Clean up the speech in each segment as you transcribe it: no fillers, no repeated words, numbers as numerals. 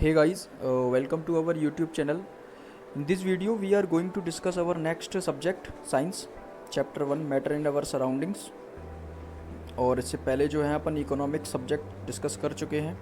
Hey guys, welcome to our YouTube channel. In this video, we are going to discuss our next subject, science, chapter 1, matter in our surroundings. और इससे पहले जो है अपन economic subject discuss कर चुके हैं,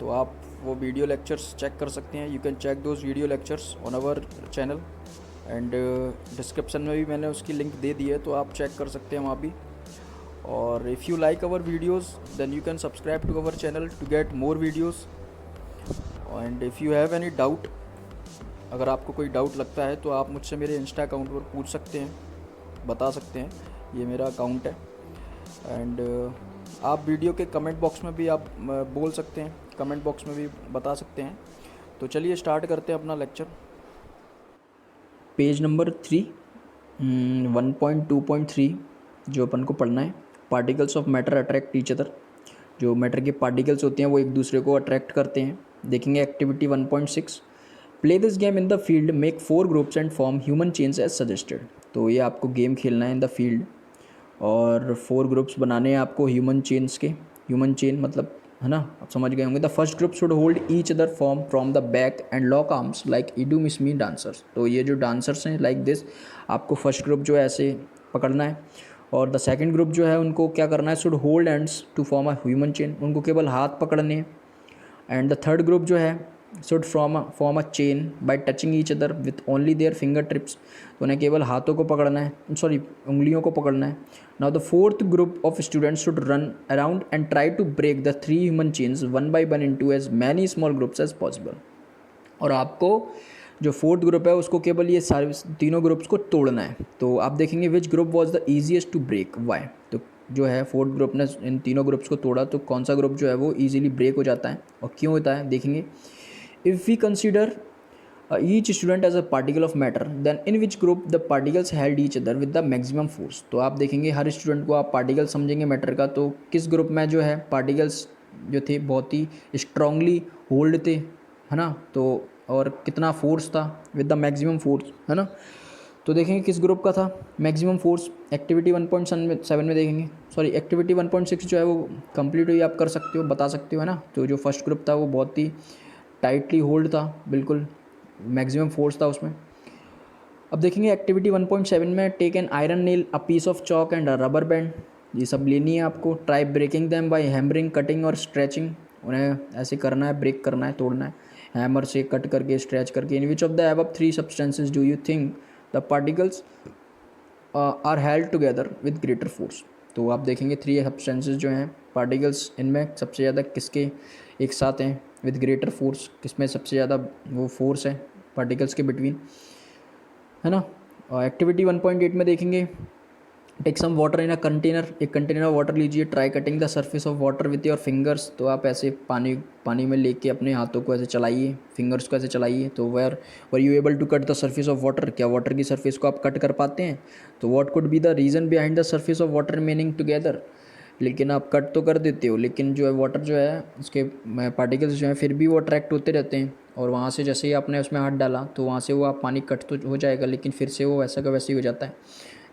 तो आप वो वीडियो लेक्चर्स चेक कर सकते हैं. You can check those video lectures on our channel and description में भी मैंने उसकी लिंक दे दी है, तो आप चेक कर सकते हैं वहाँ भी. और if you like our videos then you can subscribe to our channel to get more videos. And if you have any doubt, अगर आपको कोई डाउट लगता है तो आप मुझसे मेरे इंस्टा अकाउंट पर पूछ सकते हैं, बता सकते हैं. ये मेरा अकाउंट है. एंड आप वीडियो के कमेंट बॉक्स में भी आप बोल सकते हैं, कमेंट बॉक्स में भी बता सकते हैं. तो चलिए स्टार्ट करते हैं अपना लेक्चर. पेज नंबर 3, 1.2.3 जो अपन को पढ़ना है, particles of matter attract each other. जो मैटर के पार्टिकल्स होते हैं वो एक दूसरे को अट्रैक्ट करते हैं. देखेंगे activity 1.6, play this game in the field, make 4 groups and form human chains as suggested. तो ये आपको गेम खेलना है इन द फील्ड और 4 ग्रुप्स बनाने हैं आपको ह्यूमन चेन्स के. ह्यूमन चेन मतलब है ना, आप समझ गए होंगे. The first group should hold each other form from the back and lock arms like इडू miss me dancers. तो ये जो डांसर्स हैं लाइक दिस, आपको फर्स्ट ग्रुप जो है ऐसे पकड़ना है. और द सेकंड ग्रुप जो है उनको क्या करना है, should hold hands to form a human chain. उनको केवल हाथ पकड़ने हैं. एंड द थर्ड ग्रुप जो है should form a chain by touching each other with only their finger tips. तो उन्हें केवल हाथों को पकड़ना है, सॉरी उंगलियों को पकड़ना है. Now the fourth group of students should run around and try to break the 3 human chains one by one into as many small groups as possible. और आपको जो फोर्थ ग्रुप है उसको केवल ये सारे तीनों ग्रुप्स को तोड़ना है. तो आप देखेंगे which group was the easiest to break, why. तो जो है फोर्थ ग्रुप ने इन तीनों ग्रुप्स को तोड़ा, तो कौन सा ग्रुप जो है वो ईजिली ब्रेक हो जाता है और क्यों होता है देखेंगे. If we consider each student as a particle of matter, then in which group the particles held each other with the maximum force. तो आप देखेंगे हर स्टूडेंट को आप पार्टिकल समझेंगे मैटर का, तो किस ग्रुप में जो है पार्टिकल्स जो थे बहुत ही स्ट्रांगली होल्ड थे, है ना. तो और कितना फोर्स था, विद द मैक्सिमम फोर्स, है ना. तो देखेंगे किस ग्रुप का था मैक्सिमम फोर्स. एक्टिविटी 1.7 में देखेंगे, सॉरी एक्टिविटी 1.6 जो है वो कंप्लीट हुई, आप कर सकते हो, बता सकते हो, है ना. तो जो फर्स्ट ग्रुप था वो बहुत ही टाइटली होल्ड था, बिल्कुल मैक्सिमम फोर्स था उसमें. अब देखेंगे एक्टिविटी 1.7 में, take an iron nail, a piece of chalk and a rubber band. ये सब लेनी है आपको. Try breaking them by hammering, cutting और स्ट्रेचिंग. उन्हें ऐसे करना है, ब्रेक करना है, तोड़ना है हैमर से, कट करके, स्ट्रेच करके. In which of the above 3 substances do you think the particles are held together with greater force. तो आप देखेंगे 3 सब्सटेंसेज जो हैं पार्टिकल्स, इनमें सबसे ज़्यादा किसके एक साथ हैं विद ग्रेटर फोर्स, किसमें सबसे ज़्यादा वो फोर्स है पार्टिकल्स के बिटवीन, है ना. एक्टिविटी 1.8 में देखेंगे, take some water in a container. एक कंटेनर वाटर लीजिए. Try cutting the surface of water with your fingers. तो आप ऐसे पानी में लेके अपने हाथों को ऐसे चलाइए, फिंगर्स को ऐसे चलाइए. तो were you able to cut the surface of water, क्या वाटर की सर्फेस को आप कट कर पाते हैं. तो what could be the reason behind the surface of water remaining together. लेकिन आप कट तो कर देते हो, लेकिन जो है वाटर जो है उसके पार्टिकल्स जो हैं फिर भी वो अट्रैक्ट होते रहते हैं. और वहाँ से जैसे ही आपने उसमें हाथ डाला तो वहाँ से वो आप पानी कट तो हो जाएगा, लेकिन फिर से वो वैसा का वैसे ही हो जाता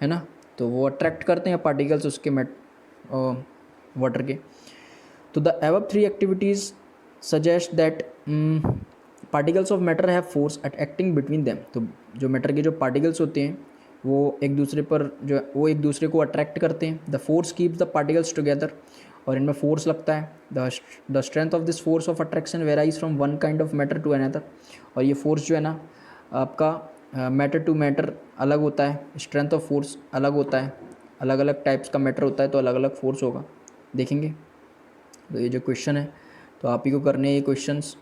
है ना. तो वो अट्रैक्ट करते हैं पार्टिकल्स उसके वाटर के. तो the above 3 activities suggest that particles of matter have force at acting between them. तो जो मैटर के जो पार्टिकल्स होते हैं वो एक दूसरे पर जो वो एक दूसरे को अट्रैक्ट करते हैं. The force keeps the particles together. और इनमें फोर्स लगता है. The strength of this force of attraction varies from one kind of matter to another. और ये फोर्स जो है ना आपका मैटर टू मैटर अलग होता है, स्ट्रेंथ ऑफ फोर्स अलग होता है. अलग अलग टाइप्स का मैटर होता है तो अलग अलग फोर्स होगा. देखेंगे तो ये जो क्वेश्चन है तो आप ही को करने ये क्वेश्चंस,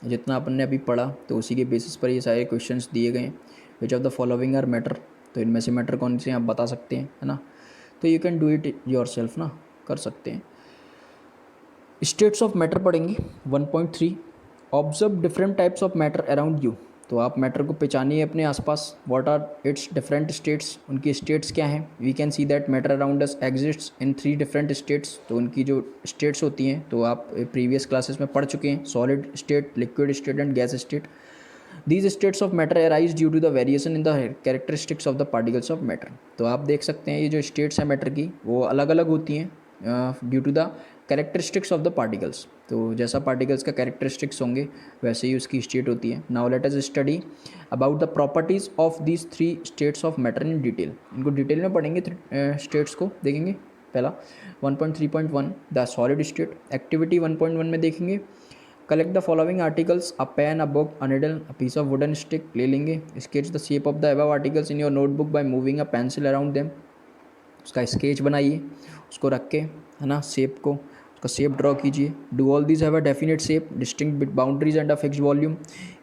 जितना अपन ने अभी पढ़ा तो उसी के बेसिस पर ये सारे क्वेश्चंस दिए गए हैं. Which of the following are matter. तो इनमें से मैटर कौन से आप बता सकते हैं, है ना. तो you can do it yourself ना, कर सकते हैं. स्टेट्स ऑफ मैटर पढ़ेंगे 1.3. Observe different types of matter around you. तो आप मैटर को पहचानिए अपने आसपास. What are its different states, उनकी स्टेट्स क्या हैं. We can see that matter around us exists in 3 different states. तो उनकी जो स्टेट्स होती हैं तो आप प्रीवियस क्लासेस में पढ़ चुके हैं. Solid state, liquid state and gas state. These states of matter arise due to the variation in the characteristics of the particles of matter. तो आप देख सकते हैं ये जो स्टेट्स हैं मैटर की वो अलग अलग होती हैं due to the characteristics of the particles, तो जैसा पार्टिकल्स का कैरेक्टरिस्टिक्स होंगे वैसे ही उसकी स्टेट होती है। Now let us study about the properties of these 3 states of matter in detail. इनको डिटेल में पढ़ेंगे, स्टेट्स को देखेंगे। पहला 1.3.1 द सॉलिड स्टेट। एक्टिविटी 1.1 में देखेंगे collect the following articles, a pen, a book, a needle, a piece of wooden stick ले लेंगे। Sketch the shape of the above articles in your notebook by moving a pencil around them. उसका sketch बनाइए, उसको रख के, है ना, shape को, उसका शेप ड्रॉ कीजिए। Do all these have a definite shape, distinct boundaries and a fixed volume.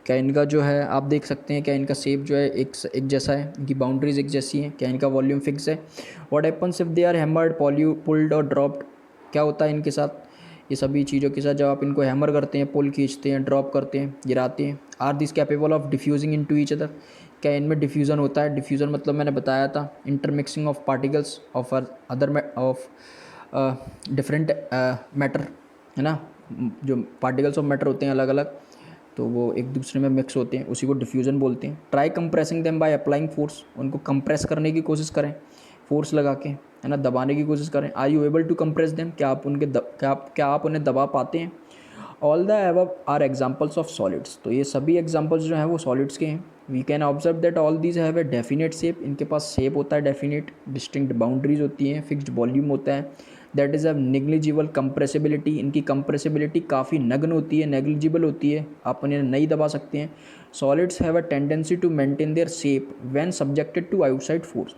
क्या इनका जो है आप देख सकते हैं, क्या इनका शेप जो है एक जैसा है, इनकी बाउंड्रीज एक जैसी हैं, क्या इनका वॉल्यूम फिक्स है। What happens if they are hammered, pulled और ड्रॉप्ड, क्या होता है इनके साथ, ये सभी चीज़ों के साथ जब आप इनको हैमर करते हैं, पुल खींचते हैं, ड्रॉप करते हैं, गिराते हैं। Are this capable of diffusing into each other, क्या इनमें डिफ्यूज़न होता है। डिफ्यूज़न मतलब मैंने बताया था intermixing of particles of other of different matter, है ना, जो पार्टिकल्स ऑफ मैटर होते हैं अलग अलग, तो वो एक दूसरे में मिक्स होते हैं, उसी को डिफ्यूज़न बोलते हैं। Try compressing them by applying force, उनको कंप्रेस करने की कोशिश करें फोर्स लगा के, है ना, दबाने की कोशिश करें। Are you able to compress them, क्या आप उन्हें दबा पाते हैं। All the above are examples of solids, तो ये सभी एग्जाम्पल्स जो हैं वो सॉलिड्स के हैं। We can observe that all these have a definite shape, इनके पास शेप होता है डेफिनेट, डिस्टिंक्ट बाउंड्रीज होती हैं, फिक्स्ड वॉल्यूम होता है। That is a negligible compressibility, इनकी कंप्रेसिबिलिटी काफ़ी नगण्य होती है, नेग्लिजिबल होती है, आप उन्हें नहीं दबा सकते हैं। Solids have a tendency to maintain their shape when subjected to outside force,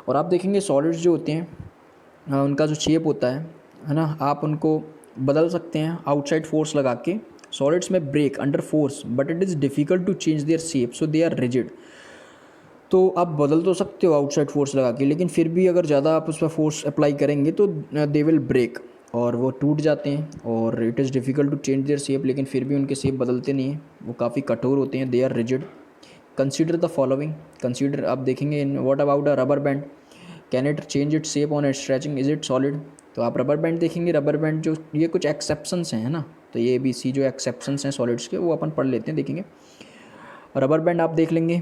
और आप देखेंगे सॉलिड्स जो होते हैं उनका जो शेप होता है ना, आप उनको बदल सकते हैं आउटसाइड फोर्स लगा के। सॉलिड्स में break under force but it is difficult to change their shape, so they are rigid. तो आप बदल तो सकते हो आउटसाइड फोर्स लगा के, लेकिन फिर भी अगर ज़्यादा आप उस पर फोर्स अप्लाई करेंगे तो दे विल ब्रेक, और वो टूट जाते हैं। और it is difficult to change their shape, लेकिन फिर भी उनके शेप बदलते नहीं हैं, वो काफ़ी कठोर होते हैं, they are rigid. Consider the following, consider आप देखेंगे इन what about a rubber band, can it change it shape on stretching, is it solid. तो आप रबर बैंड देखेंगे, रबर बैंड जो ये कुछ एक्सेप्शंस हैं, है ना, तो ये बी सी जो एक्सेप्शंस हैं सॉलिड्स के वो अपन पढ़ लेते हैं, देखेंगे। रबर बैंड आप देख लेंगे,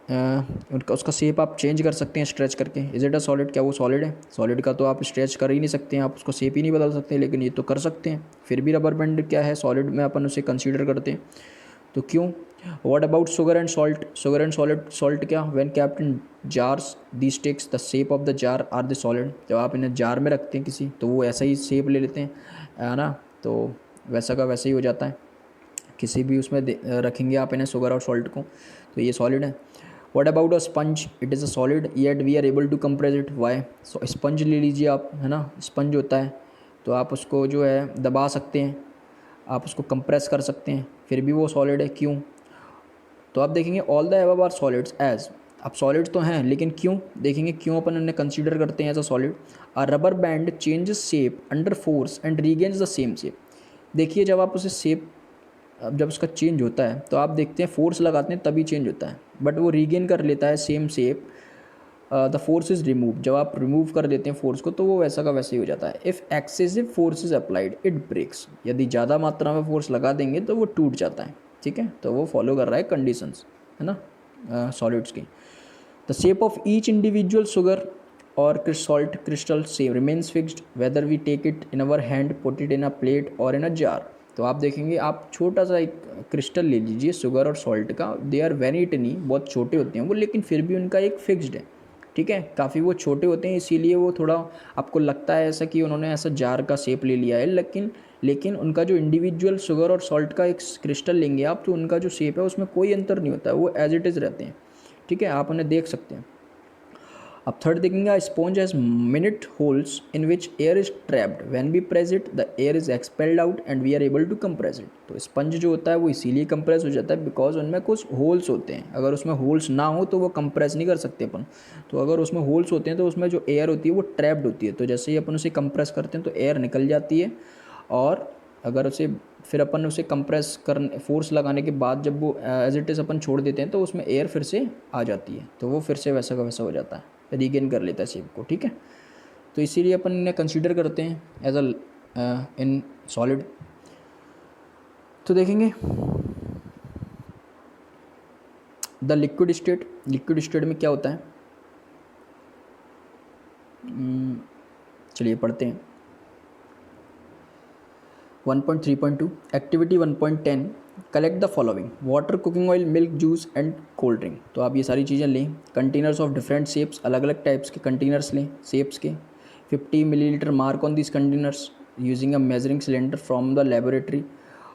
उनका उसका शेप आप चेंज कर सकते हैं स्ट्रेच करके। इज इट अ सॉलिड, क्या वो सॉलिड है। सॉलिड का तो आप स्ट्रेच कर ही नहीं सकते हैं, आप उसको शेप ही नहीं बदल सकते, लेकिन ये तो कर सकते हैं, फिर भी रबर बैंड क्या है, सॉलिड में अपन उसे कंसीडर करते हैं, तो क्यों। What about sugar and salt, sugar and salt क्या, when kept in jars these takes the shape of the jar are the solid, जब आप इन्हें जार में रखते हैं किसी, तो वो ऐसा ही शेप ले लेते हैं, है ना, तो वैसा का वैसा ही हो जाता है। किसी भी उसमें रखेंगे आप इन्हें शुगर और सॉल्ट को, तो ये सॉलिड है। What about a sponge, it is a solid yet we are able to compress it, why. So sponge ले लीजिए आप, है ना, स्पंज होता है, तो आप उसको जो है दबा सकते हैं, आप उसको कंप्रेस कर सकते हैं, फिर भी वो सॉलिड है, क्यों। तो आप देखेंगे all the above are solids as, अब सॉलिड तो हैं लेकिन क्यों, देखेंगे क्यों अपन उन्हें कंसीडर करते हैं as a solid. A rubber band changes shape under force and regains the same shape, देखिए जब आप उसे शेप, अब जब उसका चेंज होता है तो आप देखते हैं फोर्स लगाते हैं तभी चेंज होता है, बट वो रीगेन कर लेता है same shape, the force is remove, जब आप रिमूव कर देते हैं फोर्स को तो वो वैसा का वैसे ही हो जाता है। If excessive force is applied it breaks, यदि ज़्यादा मात्रा में फोर्स लगा देंगे तो वो टूट जाता है, ठीक है, तो वो फॉलो कर रहा है कंडीशंस, है ना, सॉलिड्स की। The shape of each individual sugar और salt crystal same remains fixed whether we take it in our hand, put it in a plate और इन अ जार। तो आप देखेंगे, आप छोटा सा एक क्रिस्टल ले लीजिए शुगर और सॉल्ट का, दे आर वेरी टिनी, बहुत छोटे होते हैं वो, लेकिन फिर भी उनका एक फिक्स्ड है, ठीक है, काफ़ी वो छोटे होते हैं, इसीलिए वो थोड़ा आपको लगता है ऐसा कि उन्होंने ऐसा जार का शेप ले लिया है, लेकिन उनका जो इंडिविजुअल शुगर और सॉल्ट का एक क्रिस्टल लेंगे आप, तो उनका जो शेप है उसमें कोई अंतर नहीं होता है, वो एज इट इज़ रहते हैं, ठीक है, आप उन्हें देख सकते हैं। अब थर्ड देखेंगे, sponge has minute holes in which air is trapped, when we press it the air is expelled out and we are able to compress it. तो स्पंज जो होता है वो इसीलिए कंप्रेस हो जाता है बिकॉज उनमें कुछ होल्स होते हैं, अगर उसमें होल्स ना हो तो वो कंप्रेस नहीं कर सकते अपन, तो अगर उसमें होल्स होते हैं तो उसमें जो एयर होती है वो ट्रैप्ड होती है, तो जैसे ही अपन उसे कंप्रेस करते हैं तो एयर निकल जाती है, और अगर उसे फिर अपन उसे कंप्रेस करने फोर्स लगाने के बाद जब वो एज इट इज़ अपन छोड़ देते हैं तो उसमें एयर फिर से आ जाती है, तो वो फिर से वैसा का वैसा हो जाता है, रीगेन कर लेता है शेप को, ठीक है। तो इसीलिए अपन इन्हें कंसीडर करते हैं एज अ इन सॉलिड। तो देखेंगे the liquid state, liquid state में क्या होता है, चलिए पढ़ते हैं। 1.3.2 activity 1.10 collect the following water, cooking oil, milk, juice and cold drink. तो आप ये सारी चीज़ें लें। कंटेनर्स ऑफ डिफरेंट शेप्स, अलग अलग टाइप्स के कंटेनर्स लें शेप्स के। 50 millilitre mark on this containers using a measuring cylinder from the laboratory.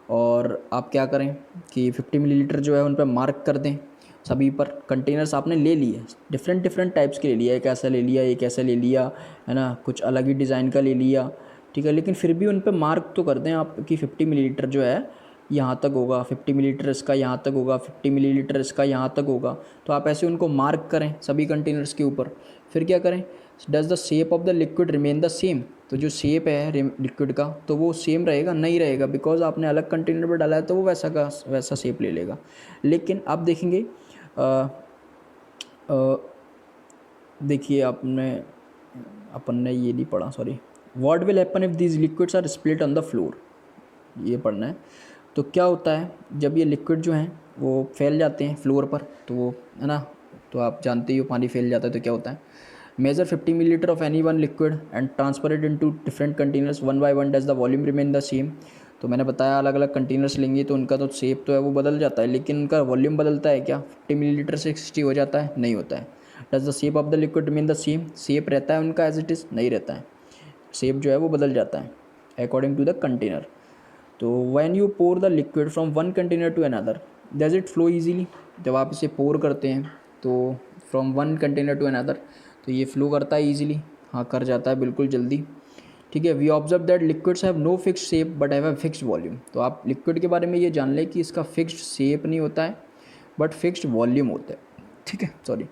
और आप क्या करें कि 50 मिलीलीटर जो है उन पर मार्क कर दें सभी पर। कंटेनर्स आपने ले लिए, डिफरेंट डिफरेंट टाइप्स के ले लिया, एक ऐसा ले लिया, एक ऐसा ले लिया, है ना, कुछ अलग ही डिज़ाइन का ले लिया, ठीक है। लेकिन फिर भी उन पे मार्क तो कर दें आप कि 50 मिलीलीटर जो है यहाँ तक होगा, 50 मिलीलीटर इसका यहाँ तक होगा, 50 मिलीलीटर इसका यहाँ तक होगा। तो आप ऐसे उनको मार्क करें सभी कंटेनर्स के ऊपर। फिर क्या करें, does the shape of the liquid remain the same. तो जो शेप है लिक्विड का तो वो सेम रहेगा, नहीं रहेगा, बिकॉज आपने अलग कंटेनर पर डाला है तो वो वैसा का वैसा शेप ले लेगा। लेकिन आप देखेंगे, देखिए अपन ने ये नहीं पढ़ा, sorry. What will happen if these liquids are split on the floor, ये पढ़ना है। तो क्या होता है जब ये लिक्विड जो हैं वो फैल जाते हैं फ्लोर पर, तो वो, है ना, तो आप जानते ही हो पानी फैल जाता है तो क्या होता है। Measure 50 millilitre of any one liquid and transfer it into different containers one by one, does the volume remain the same. तो मैंने बताया अलग अलग कंटेनर्स लेंगे तो उनका तो शेप तो है वो बदल जाता है, लेकिन उनका वॉल्यूम बदलता है क्या? 50 मिलीलीटर से 60 हो जाता है? नहीं होता है। Does the shape of the liquid remain the same, shape रहता है उनका एज इट इज़? नहीं रहता है, शेप जो है वो बदल जाता है अकॉर्डिंग टू द कंटेनर। तो when you pour the liquid from one container to another does it flow easily. जब आप इसे पोर करते हैं तो from one container to another तो ये फ्लो करता है ईजिली, हाँ कर जाता है बिल्कुल जल्दी, ठीक है। We observe that liquids have no fixed shape but have a fixed volume. तो आप लिक्विड के बारे में ये जान लें कि इसका फिक्स्ड शेप नहीं होता है बट फिक्स्ड वॉल्यूम होता है, ठीक है, sorry.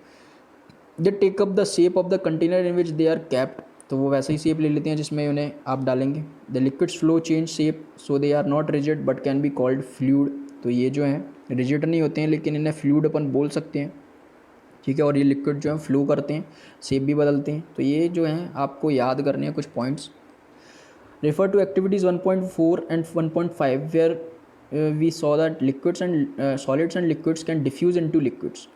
They take up the shape of the container in which they are kept. तो वो वैसा ही शेप ले लेते हैं जिसमें उन्हें आप डालेंगे। The liquids flow change shape so they are not rigid but can be called fluid. तो ये जो हैं रिजिड नहीं होते हैं लेकिन इन्हें फ्लूइड अपन बोल सकते हैं, ठीक है। और ये लिक्विड जो है फ्लो करते हैं, शेप भी बदलते हैं। तो ये जो हैं आपको याद करने हैं कुछ points. Refer to activities 1.4 and 1.5 where we saw that liquids and solids and liquids can diffuse into liquids।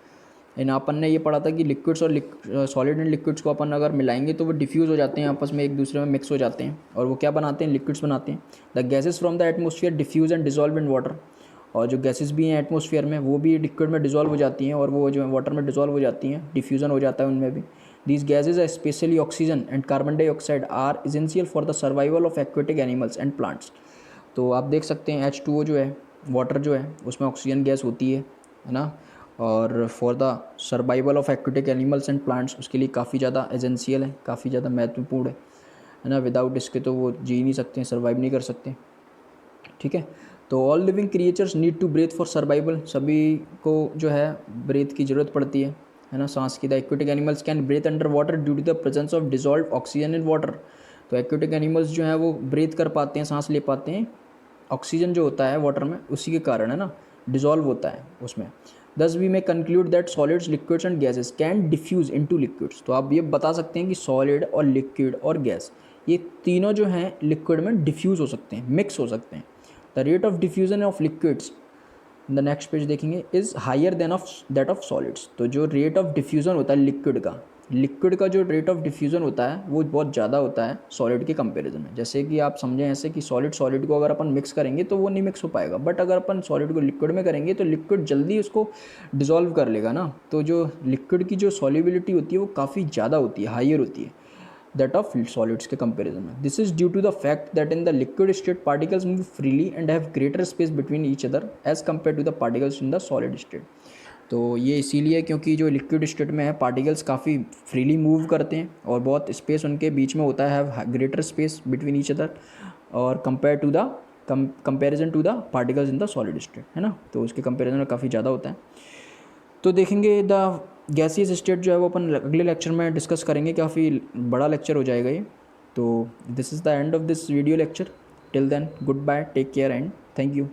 इन अपन ने ये पढ़ा था कि लिक्विड्स और सॉलिड एंड लिक्विड्स को अपन अगर मिलाएंगे तो वो डिफ्यूज़ हो जाते हैं, आपस में एक दूसरे में मिक्स हो जाते हैं और वो क्या बनाते हैं? लिक्विड्स बनाते हैं। The gases from the atmosphere diffuse and dissolve in water. और जो गैसेस भी हैं एटमोसफियर में वो भी लिक्विड में डिजॉल्व हो जाती हैं और वो जो है वाटर में डिजॉल्व हो जाती हैं, डिफ्यूज़न हो जाता है उनमें भी। These gases, especially oxygen and carbon dioxide, are essential for the survival of aquatic animals and plants। तो आप देख सकते हैं H2O जो है, वाटर जो है, उसमें ऑक्सीजन गैस होती है ना। और for the survival of aquatic animals and plants उसके लिए काफ़ी ज़्यादा एसेंशियल है, काफ़ी ज़्यादा महत्वपूर्ण है ना। विदाउट इसके तो वो जी नहीं सकते, सर्वाइव नहीं कर सकते, ठीक है। तो all living creatures need to breathe for survival. सभी को जो है ब्रीथ की ज़रूरत पड़ती है ना, सांस की। The aquatic animals can breathe under water due to the presence of dissolve oxygen in water. तो एक्वेटिक एनिमल्स जो है वो ब्रीथ कर पाते हैं, सांस ले पाते हैं, ऑक्सीजन जो होता है वाटर में उसी के कारण, है ना, डिजॉल्व होता है उसमें। Thus we may conclude that solids, liquids and gases can diffuse into liquids. तो आप ये बता सकते हैं कि सॉलिड और लिक्विड और गैस ये तीनों जो हैं लिक्विड में डिफ्यूज़ हो सकते हैं, मिक्स हो सकते हैं। The rate of diffusion of liquids, the next page देखेंगे, is higher than of that of solids. तो जो रेट ऑफ डिफ्यूज़न होता है लिक्विड का जो रेट ऑफ डिफ्यूज़न होता है वो बहुत ज़्यादा होता है सॉलिड के कंपैरिजन में। जैसे कि आप समझें ऐसे कि सॉलिड को अगर अपन मिक्स करेंगे तो वो नहीं मिक्स हो पाएगा, बट अगर अपन सॉलिड को लिक्विड में करेंगे तो लिक्विड जल्दी उसको डिज़ोल्व कर लेगा ना। तो जो लिक्विड की जो सॉल्युबिलिटी होती है वो काफ़ी ज़्यादा होती है, हायर होती है that of solids के comparison में। This is due to the fact that in the liquid state particles move freely and have greater space between each other as compared to the particles in the solid state। तो ये इसीलिए क्योंकि जो liquid state में है particles काफ़ी freely move करते हैं और बहुत स्पेस उनके बीच में होता है, have greater space between each other और compare to the comparison to the particles in the solid state, है ना। तो उसके कंपेरिजन में काफ़ी ज़्यादा होता है। तो देखेंगे द गैसियस स्टेट जो है वो अपन अगले लेक्चर में डिस्कस करेंगे, काफ़ी बड़ा लेक्चर हो जाएगा ये। तो this is the end of this video lecture. Till then goodbye, take care and thank you.